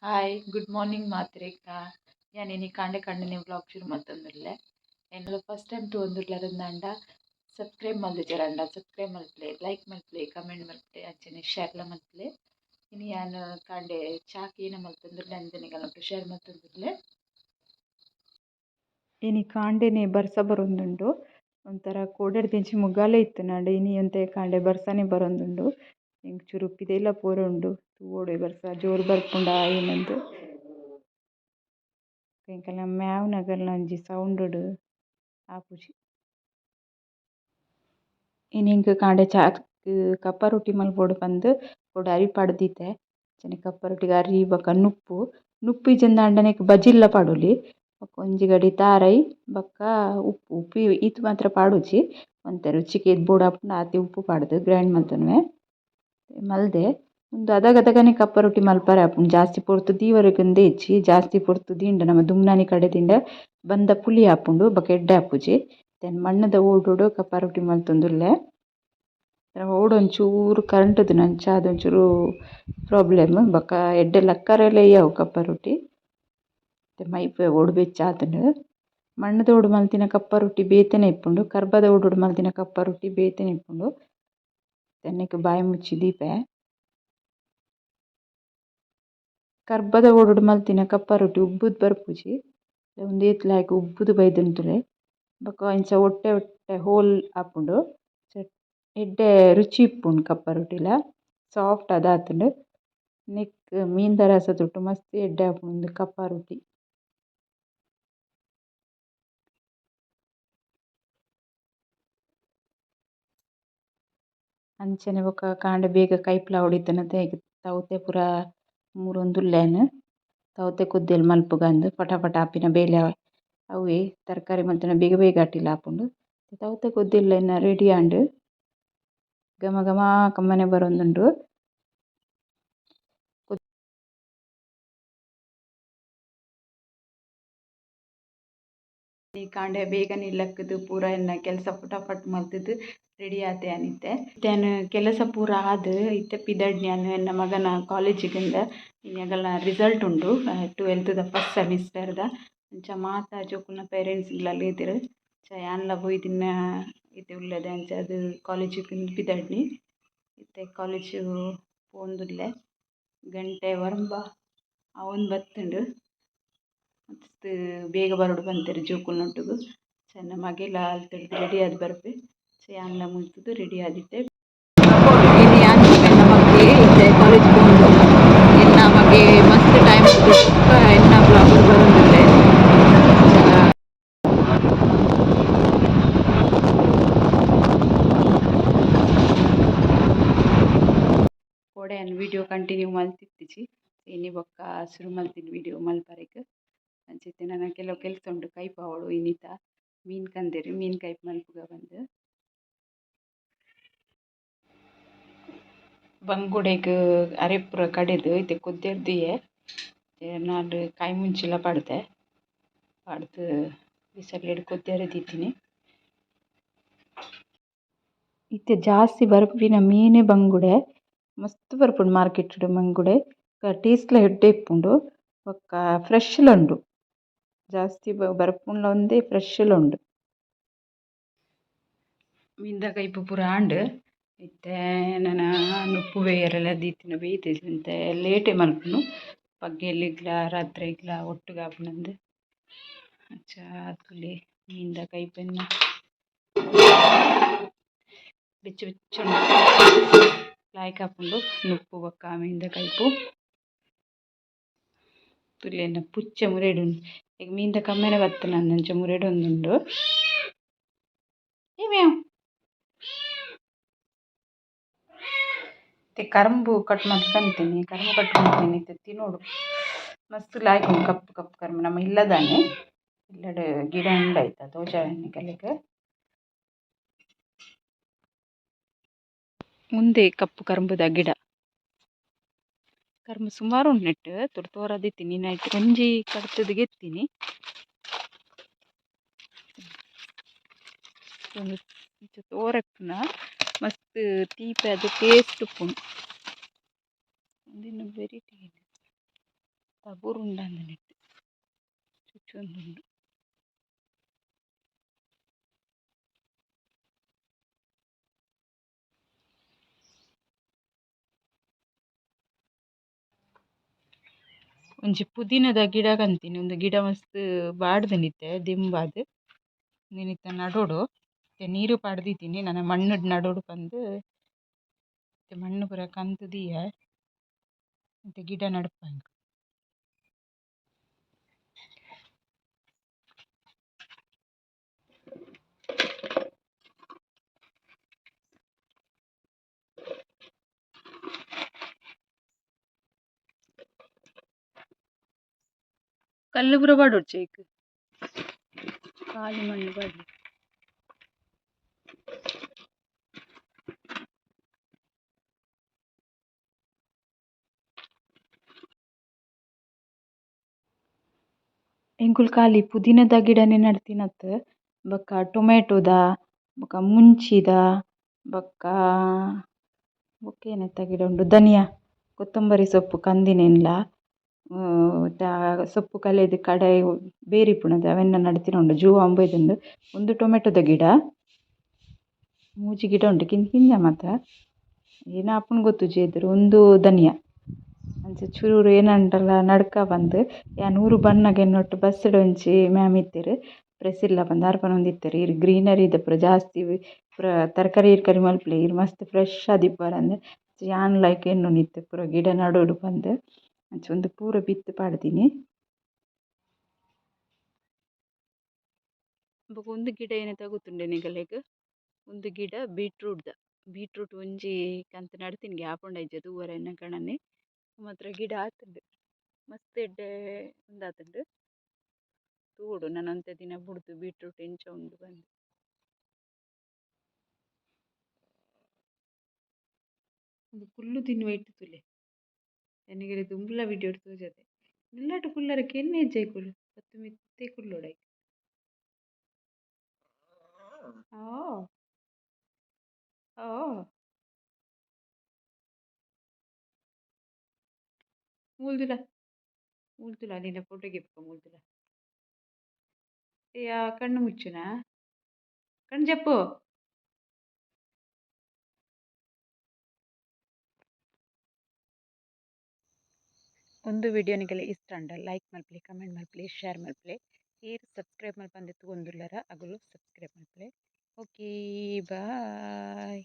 Hi good morning ಮಾತ್ರೇಕ ಯಾನ್ ಇನಿ ಕಾಂಡೆ ಕಂಡನೆ ವ್ಲಾಗ್ ಶುರು ಮಲ್ತೊಂದುಲ್ಲೆ ಎನ್ನಲ ಫಸ್ಟ್ ಟೈಮ್ ತೂವೊಂದುರ್ಲರಂದಾಂಡ ಸಬ್ಸ್ಕ್ರೈಬ್ ಮಲ್ದಿಜರಂಡ ಸಬ್ಸ್ಕ್ರೈಬ್ ಮಲ್ಪಲೆ ಲೈಕ್ ಮಲ್ಪಲೆ ಕಮೆಂಟ್ ಮಲ್ಪಲೆ ಅಂಚನೆ ಶೇರ್ಲ ಮಲ್ಪಲೆ ಇನಿ ಯಾನ್ ಕಾಂಡೆ ಚಾಕ್ ಏನ ಮಲ್ತೊಂದುರ್ಲೆ ಅಂಜನೆಗಲೊಟ್ಟು ಶೇರ್ ಮಲ್ತೊಂದುರ್ಲೆ ಇನಿ ಕಾಂಡೆನೆ ಬರ್ಸ ಬರೊಂದುಂಡು ಒಂಥರ ಕೋಡೆಡ್ದಿಂಚಿ ಮುಗ್ಗಾಲೆ ಇತ್ತಿನಾಂಡ ಇನಿ ಒಂತೆ ಕಾಂಡೆ ಬರ್ಸನೆ ಬರೊಂದುಂಡು ಎಂಕ್ ಚೂರು ಪಿದೆಲ ಪೂರ ಉಂಡು ತೂವೋಡು ಬರ್ಸ ಜೋರು ಬರ್ಪುಂಡ ಏನಂದ್ ಎಂಕಲ್ನ ಮ್ಯಾವ್ನಗಲ್ನ ಒಂಜಿ ಸೌಂಡುಡು ಆಪುಜಿ ಇನಿ ಎಂಕ್ ಕಾಂಡೆ ಚಾಕ್ ಕಪ್ಪ ರೊಟ್ಟಿ ಮಲ್ಪೊಡು ಪಂದ್ ಒಡು ಅರಿ ಪಡ್ದಿತ್ತೆ ಅಂಚನೆ ಕಪ್ಪ ರೊಟ್ಟಿಗ್ ಅರಿ ಬೊಕ ನುಪ್ಪು ಇಜ್ಜಿಂದಾಂಡ ನೆಕ್ ಬಜಿಲ್ಲ ಪಾಡೊಲಿ ಬೊಕ ಒಂಜಿ ಗಡಿ ತಾರೈ ಬೊಕ ಉಪ್ಪು ಈತ್ ಮಾತ್ರ ಪಾಡೊಜಿ ಒಂತೆ ರುಚಿಗೆ ಏತ್ ಬೋಡು ಆಪುಂಡು ಆತೆ ಉಪ್ಪು ಪಾಡ್ದ್ ಗ್ರೈಂಡ್ ಮಲ್ತೊನ್ವೆ ಮಲ್ದೆ ಉಂದು ಅದಗದಗನೆ ಕಪ್ಪ ರೊಟ್ಟಿ ಮಲ್ಪರೆ ಆಪುಂಡು ಜಾಸ್ತಿ ಪೊರ್ತು ದೀವರೆಗಿಂದೆ ಇಜ್ಜಿ ಜಾಸ್ತಿ ಪೊರ್ತು ದೀಂಡ ನಮ ದುಮ್ನಾನಿ ಕಡೆದಿಂಡ ಬಂದ ಪುಳಿ ಆಪುಂಡು ಬೊಕ ಎಡ್ಡೆ ಆಪುಜಿ ಮಣ್ಣದ ಓಡೋಡು ಕಪ್ಪ ರೊಟ್ಟಿ ಮಲ್ತೊಂದುಲ್ಲೆ ಓಡು ಒಂಚೂರು ಕರೆಂಟ್ದು ನಂಚ ಅದೊಂಚೂರು ಪ್ರಾಬ್ಲಮ್ ಬೊಕ ಎಡ್ಡೆ ಲಕ್ಕರೆಲ ಇಯ್ಯವು ಕಪ್ಪ ರೊಟ್ಟಿ ಮೈಪೆ ಓಡು ಬೆಚ್ಚ ಆತುಂಡು ಮಣ್ಣದ ಓಡು ಮಲ್ತಿನ ಕಪ್ಪ ರೊಟ್ಟಿ ಬೇತೆನೆ ಇಪ್ಪುಂಡು ಕರ್ಬದ ಓಡೋಡು ಮಲ್ತಿನ ಕಪ್ಪ ರೊಟ್ಟಿ ಬೇತೆನೆ ಇಪ್ಪುಂಡು ತೆನ್ನೆಕ್ ಬಾಯಿ ಮುಚ್ಚಿ ದೀಪೆ ಕರ್ಬದ ಓಡೋಡು ಮಲ್ತಿನ ಕಪ್ಪ ರೊಟ್ಟಿ ಉಬ್ಬುದು ಬರ್ಪುಜಿ ಉಂದು ಏತ್ಲಾಯ್ಕ್ ಉಬ್ಬುದು ಬೈದ್ಂತುಲೆ ಬೊಕ ಇಂಚ ಒಟ್ಟೆ ಹೋಲ್ ಆಪುಂಡು ಎಡ್ಡೆ ರುಚಿ ಇಪ್ಪುಂಡು ಕಪ್ಪ ರೊಟ್ಟಿಲ ಸಾಫ್ಟ್ ಅದ ಆತುಂಡು ನೆಕ್ ಮೀನ್ದ ರಸ ತೊಟ್ಟು ಮಸ್ತ್ ಎಡ್ಡೆ ಆಪುಂಡು ಕಪ್ಪ ರೊಟ್ಟಿ ಅಂಚನೆ ಬೊಕ ಕಾಂಡೆ ಬೇಗ ಕೈಪ್ಲ ಹೊಡಿತುಂಡತೆ ತವತೆ ಪೂರ ಮೂರೊಂದುಲ್ಲೆನ್ ತವತೆ ಕುದ್ದೆಲ್ ಮಲ್ಪುಗಂದ್ ಪಟ ಪಟ ಆಪಿನ ಬೇಲೆ ಅವೇ ತರಕಾರಿ ಮಲ್ತಿನ ಬೇಗ ಬೇಗ ಅಟಿಲ ಆಪುಂಡು ತವತೆ ಕುದ್ದಿಲ್ಲೆನ ರೆಡಿ ಆಂಡ್ ಘಮ ಘಮ ಕಮ್ಮನೆ ಬರೊಂದುಂಡು ಈ ಕಾಂಡೆ ಬೇಗನೆ ಇಲ್ಲಕ್ಕದು ಪೂರ ಎನ್ನ ಕೆಲಸ ಫಟಾಫಟ್ ಮಲ್ತುದು ರೆಡಿ ಆತೆ ಅನಿತ್ತೆ ಇತ್ತೆನ್ ಕೆಲಸ ಪೂರ ಆದ್ ಇತ್ತೆ ಪಿದಡ್ನಿ ಎನ್ನ ಮಗನ ಕಾಲೇಜಿಗಿಂದ ಇನಿಯಗಲ್ನ ರಿಸಲ್ಟ್ ಉಂಡು 12ದ ಫಸ್ಟ್ ಸೆಮಿಸ್ಟರ್ದ ಅಂಚ ಮಾತ ಜೋಕುಲ್ನ ಪೇರೆಂಟ್ಸ್ ಲ ಲೇದೆರ್ ಯಾನ್ಲ ಬೊಯ್ದಿನ ಇತ್ತೆ ಉಳ್ಳದೆ ಅಂಚ ಅದು ಕಾಲೇಜಿಗ್ ಪಿದಡ್ನಿ ಇತ್ತೆ ಕಾಲೇಜ್ ಪೋವೊಂದುಲ್ಲೆ ಗಂಟೆ ವರ್ಂಬ ಅವೊಂದು ಬತ್ತುಂಡು ಮಸ್ತ್ ಬೇಗ ಬರೋಡು ಬಂತೆರ್ ಜೋಕುಲ್ನೊಟ್ಟುಗು ಚೆನ್ನ ಮಗೆಲ ಅಲ್ತಡ್ದು ರೆಡಿ ಆದ್ ಬರ್ಪೆ ಯಾನ್ಲ ಮುಲ್ತುದು ರೆಡಿ ಆದಿತ್ತೆ ಇನಿ ಯಾನ್ ಎನ್ನ ಮಗೆ ಇತ್ತೆ ಕಾಲೇಜ್ ಪೋಂಡು ಎನ್ನ ಮಗೆ ಮಸ್ತ್ ಟೈಮ್ ಬೊಕ್ಕ ಎನ್ನ ಬ್ಲಾಗ್ ಬರೊಂದುಲ್ಲೆ ಕೋಡೆಯನ್ ವಿಡಿಯೋ ಕಂಟಿನ್ಯೂ ಮಲ್ತಿತ್ತಿಜಿ ಇನಿ ಬೊಕ್ಕ ಶುರು ಮಲ್ತಿನ ವಿಡಿಯೋ ಮಲ್ಪರೆಗ್ ಅಂಚೆತೆ ನನ್ನ ಕೆಲವು ಕೆಲಸ ಉಂಡು ಕೈಪಾವೊಡು ಇನ್ನಿತ ಮೀನ್ ಕಂದೆರ್ ಮೀನ್ ಕೈಪ್ ಮಲ್ಪುಗ ಬಂದ್ ಬಂಗುಡೆಗ್ ಅರೆಪುರ ಕಡೆದ್ ಇತ್ತೆ ಕುದ್ದೆರ್ದಿಯೆ ನಾಲ್ ಕೈ ಮುಂಚಿಲ ಪಡ್ದೆ ಪಡ್ದ್ ಬಿಸರ್ಲೆಡ್ ಕುದ್ದೆರೆ ದೀತಿನಿ ಇತ್ತೆ ಜಾಸ್ತಿ ಬರ್ಪಿನ ಮೀನೆ ಬಂಗುಡೆ ಮಸ್ತ್ ಬರ್ಪುಂಡು ಮಾರ್ಕೆಟ್ಡ್ ಬಂಗುಡೆ ಟೇಸ್ಟ್ಲ ಎಡ್ಡೆ ಇಪ್ಪುಂಡು ಬೊಕ್ಕ ಫ್ರೆಶ್ ಲ ಉಂಡು ಜಾಸ್ತಿ ಬರ್ಪುಂಡ್ಲ ಒಂದೇ ಫ್ರೆಶ್ ಲ ಉಂಡು ಮೀನ್ದ ಕೈಪ್ ಪೂರ ಆಂಡ್ ಇತ್ತೆ ನನ ನುಪ್ಪು ಬೇಯರೆಲ ದೀತಿನ ಬೇಯ್ತೆ ಅಂತೆ ಲೇಟೆ ಮಲ್ಪುನು ಪಗ್ಗೆಲಿಗ್ಲ ರಾತ್ರಿಗ್ಲ ಒಟ್ಟುಗ ಆಪುಂಡು ಅಂಚ ತುಲೆ ಮೀನ್ದ ಕೈಪೆನ್ನ ಬೆಚ್ಚ ಬೆಚ್ಚ ಲಾಯ್ಕ್ ಆಪುಂಡು ನುಪ್ಪು ಬೊಕ್ಕ ಮೀನ್ದ ಕೈಪು ತುಲೆನ ಪುಚ್ಚ ಮುರೇಡು ಈಗ ಮೀನ್ದ ಕಮ್ಮೆನೆ ಬತ್ತುಂಡು ಅಂಚ ಮುರೇಡು ಒಂದುಂಡು ಕರಂಬು ಕಟ್ ಮಲ್ಕಂತೀನಿ ಕರಂಬು ಕಟ್ ಮಲ್ತೀನಿ ತಿನ್ನೋಡು ಮಸ್ತ್ ಲಾಯ್ಕ್ ಉಂಡು ಕಪ್ಪು ಕಪ್ಪು ಕರಂಬು ನಮ್ಮ ಇಲ್ಲದಾನೆ ಇಲ್ಲಡ್ ಗಿಡ ಉಂಡಾಯ್ತ ತೋಜಾವೆನೆ ಕೆಲಕ್ ಮುಂದೆ ಕಪ್ಪು ಕರಂಬುದ ಗಿಡ ಕರ್ಮ ಸುಮಾರು ಉಂಡು ನೆಟ್ ತೋರದಿತ್ತೀನಿ ನೈಟ್ ಒಂಜಿ ಕಡ್ತದ್ ಗೆತ್ತೀನಿ ತೋರಪ್ಪುನ ಮಸ್ತ್ ತೀಪೆ ಅದು ಟೇಸ್ಟ್ ಉಪ್ಪುಂಡು ಒಂದಿನ ವೆರೈಟಿ ತಬುರುಂಡಂದು ಚುಚ್ಚೊಂದುಂಡು. ಒಂಜಿ ಪುದೀನದ ಗಿಡ ಕಂತೀನಿ. ಒಂದು ಗಿಡ ಮಸ್ತ್ ಬಾಡ್ದನಿತ್ತೆ ದಿಂಬಾದ್ ನಿನಿತ್ತ ನಡೋಡು ನೀರು ಪಾಡ್ದಿದ್ದೀನಿ. ನನ್ನ ಮಣ್ಣು ನಡೋಡು ಬಂದು ಮಣ್ಣು ಪೂರ ಕಂತು ದೀಯ ಮತ್ತೆ ಗಿಡ ನಡ್ಪಾಂಗ್. ಕಲ್ಲು ಪೂರ ಪಾಡೋಡು ಚೇಕ್ ಖಾಲಿ ಮಣ್ಣು ಪಾಡಿ. ಎಂಕುಲು ಖಾಲಿ ಪುದೀನದ ಗಿಡನೇ ನಡ್ತಿನತ್. ಬೊಕ್ಕ ಟೊಮೆಟೊದ ಬೊಕ್ಕ ಮುಂಚಿದ ಬೊಕ್ಕ ಬೊಕ್ಕ ಗಿಡ ಉಂಡು ಧನಿಯಾ ಕೊತ್ತಂಬರಿ ಸೊಪ್ಪು ಕಂದಿನೆನ್ಲ ಸೊಪ್ಪು ಕಲೆದು ಕಡಾಯಿ ಬೇರಿಪ್ಪುನದ ಅವೆನ್ನ ನಡ್ತಿನ ಜೂ ಅಂಬೊಯ್ದುಂಡು. ಒಂದು ಟೊಮೆಟೊದ ಗಿಡ ಮೂಜಿ ಗಿಡ ಉಂಡು ಕಿಂಜ ಮಾತ್ರ ಏನ ಆಪುಂಡು ಗೊತ್ತು ಜೇದರ್. ಒಂದು ಧನಿಯಾ ಅಂಚ ಚೂರು ಏನಂಡಲ ನಡ್ಕ ಬಂದು ಯಾನ್ ಊರು ಬನ್ನಗ ಎನ್ನೊಟ್ಟು ಬಸ್ಸುಡು ಒಂಜಿ ಮ್ಯಾಮ್ ಇತ್ತೆರ್ ಪ್ರೆಸ್ಸಿಲ್ಲ ಪಂದ್ ಅರ್ಪಣ ಒಂದಿತ್ತೆರ್. ಇರ್ ಗ್ರೀನರಿದ ಪೂರ ಜಾಸ್ತಿ ಪೂರ ತರಕಾರಿ ಇರ್ಕರಿ ಮಲ್ಪುಲೆ ಇರ್ ಮಸ್ತ್ ಫ್ರೆಶ್ ಆದಿಪ್ಪರಂದ್ ಯಾನ್ ಲೈಕ್ ಎನ್ನೊಂದಿತ್ತೆ ಪೂರ ಗಿಡ ನಡೋಡು ಪಂದ್ ಅಂಚ ಒಂದು ಪೂರ ಬಿತ್ತು ಪಾಡ್ದಿನಿ. ಬೊಕ ಒಂದು ಗಿಡ ಏನಂತ ಗೊತ್ತುಂಡೆ ನಿಗಲೆಗ್, ಒಂದು ಗಿಡ ಬೀಟ್ರೂಟ್ ಒಂಜಿ ಕಂತು ನಡ್ತಿನಿ ಆಪುಂಡ ಇಜ್ಜ ತೂವರೆ ಎನ್ನ ಕಣನೆ ಮಾತ್ರ ಗಿಡ ಆತುಂಡು ಮಸ್ತ್ ಎಡ್ಡೆ ಉಂದಾತುಂಡು. ತೂವೊಡು ನಾನು ಒಂತೆ ದಿನ ಬುಡ್ದು ಬೀಟ್ರೂಟ್ ಎಂಚ ಉಂಡು ಬಂದು. ಒಂದು ಕುಲ್ಲು ತಿನ್ನುವ ಇಟ್ಟು ತುಲೆ ನನಗೆ ದುಂಬುಲ ವಿಡಿಯೋ ತೋಜದೆ ನಿಲ್ಲಟ ಕುಲ್ಲರ ಕೆನ್ನೆ ಹೆಜ್ಜೆ ಕುಲು ಪತ್ತು ಮಿತ್ತೆ ಕುಲ್ಲೋಡೈ. ಓ ಓ ಮೂಲ್ದುಲ ಮೂಲ್ದುಲ ನಿನ್ನ ಫೋಟೋಗೆ ಇಪ್ಪ ಮೂಲ್ದುಲ. ಯಾ ಕಣ್ಣು ಮುಚ್ಚುನಾ ಕಣ್ಣು ಜಪ್ಪು. ಒಂದು ವಿಡಿಯೋ ನಿಗಲೆ ಇಷ್ಟ ಅಂಡ ಲೈಕ್ ಮಲ್ಪಲೆ ಕಮೆಂಟ್ ಮಲ್ಪಲೆ ಶೇರ್ ಮಲ್ಪಲೆ ಏರ್ ಸಬ್ಸ್ಕ್ರೈಬ್ ಮಲ್ಪಂದೆ ತೂವೊಂದುಲ್ಲರ ಅಗಲು ಸಬ್ಸ್ಕ್ರೈಬ್ ಮಲ್ಪಲೆ. ಓಕೆ ಬಾಯ್.